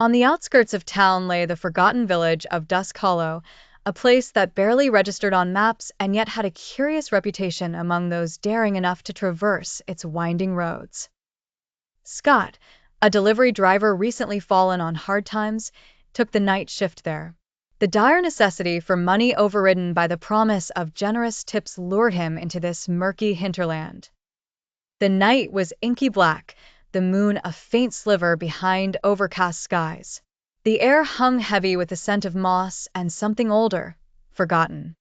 On the outskirts of town lay the forgotten village of Dusk Hollow, a place that barely registered on maps and yet had a curious reputation among those daring enough to traverse its winding roads. Scott, a delivery driver recently fallen on hard times, took the night shift there. The dire necessity for money overridden by the promise of generous tips lured him into this murky hinterland. The night was inky black, the moon a faint sliver behind overcast skies. The air hung heavy with the scent of moss and something older, forgotten.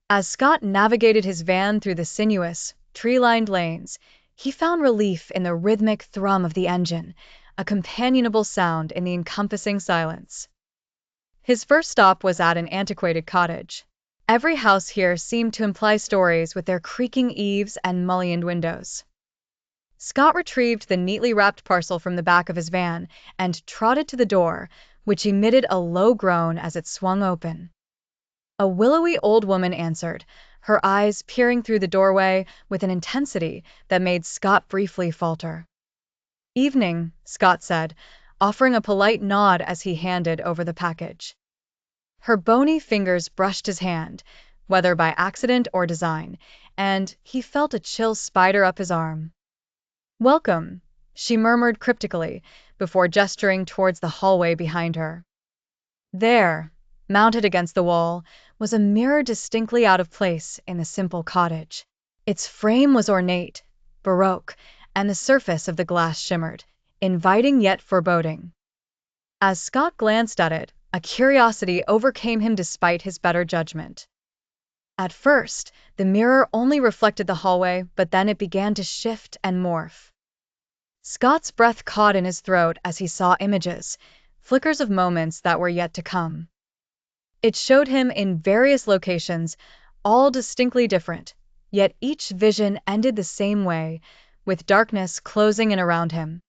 As Scott navigated his van through the sinuous, tree-lined lanes, he found relief in the rhythmic thrum of the engine, a companionable sound in the encompassing silence. His first stop was at an antiquated cottage. Every house here seemed to imply stories with their creaking eaves and mullioned windows. Scott retrieved the neatly wrapped parcel from the back of his van and trotted to the door, which emitted a low groan as it swung open. A willowy old woman answered, her eyes peering through the doorway with an intensity that made Scott briefly falter. "Evening," Scott said, offering a polite nod as he handed over the package. Her bony fingers brushed his hand, whether by accident or design, and he felt a chill spider up his arm. "Welcome," she murmured cryptically, before gesturing towards the hallway behind her. There, mounted against the wall, was a mirror distinctly out of place in the simple cottage. Its frame was ornate, baroque, and the surface of the glass shimmered, inviting yet foreboding. As Scott glanced at it, a curiosity overcame him despite his better judgment. At first, the mirror only reflected the hallway, but then it began to shift and morph. Scott's breath caught in his throat as he saw images, flickers of moments that were yet to come. It showed him in various locations, all distinctly different, yet each vision ended the same way, with darkness closing in around him.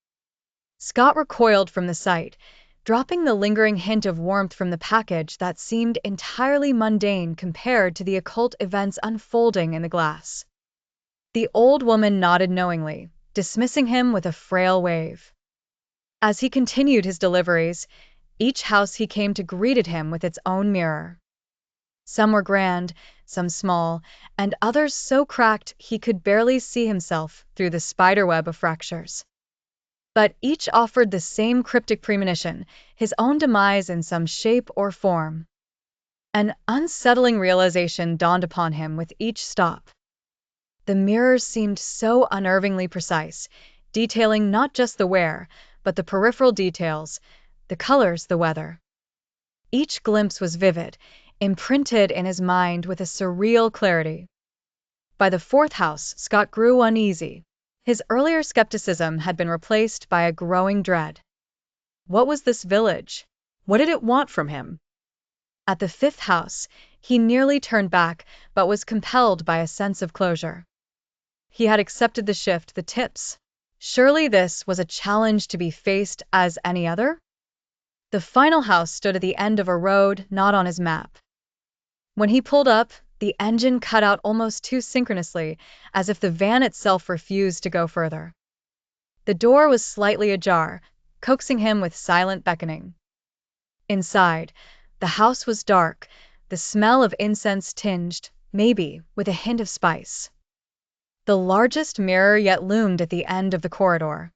Scott recoiled from the sight, dropping the lingering hint of warmth from the package that seemed entirely mundane compared to the occult events unfolding in the glass. The old woman nodded knowingly, dismissing him with a frail wave. As he continued his deliveries, each house he came to greeted him with its own mirror. Some were grand, some small, and others so cracked he could barely see himself through the spiderweb of fractures. But each offered the same cryptic premonition, his own demise in some shape or form. An unsettling realization dawned upon him with each stop. The mirrors seemed so unnervingly precise, detailing not just the wear, but the peripheral details, the colors, the weather. Each glimpse was vivid, imprinted in his mind with a surreal clarity. By the fourth house, Scott grew uneasy. His earlier skepticism had been replaced by a growing dread. What was this village? What did it want from him? At the fifth house, he nearly turned back, but was compelled by a sense of closure. He had accepted the shift, the tips. Surely this was a challenge to be faced as any other? The final house stood at the end of a road not on his map. When he pulled up, the engine cut out almost too synchronously, as if the van itself refused to go further. The door was slightly ajar, coaxing him with silent beckoning. Inside, the house was dark, the smell of incense tinged, maybe, with a hint of spice. The largest mirror yet loomed at the end of the corridor.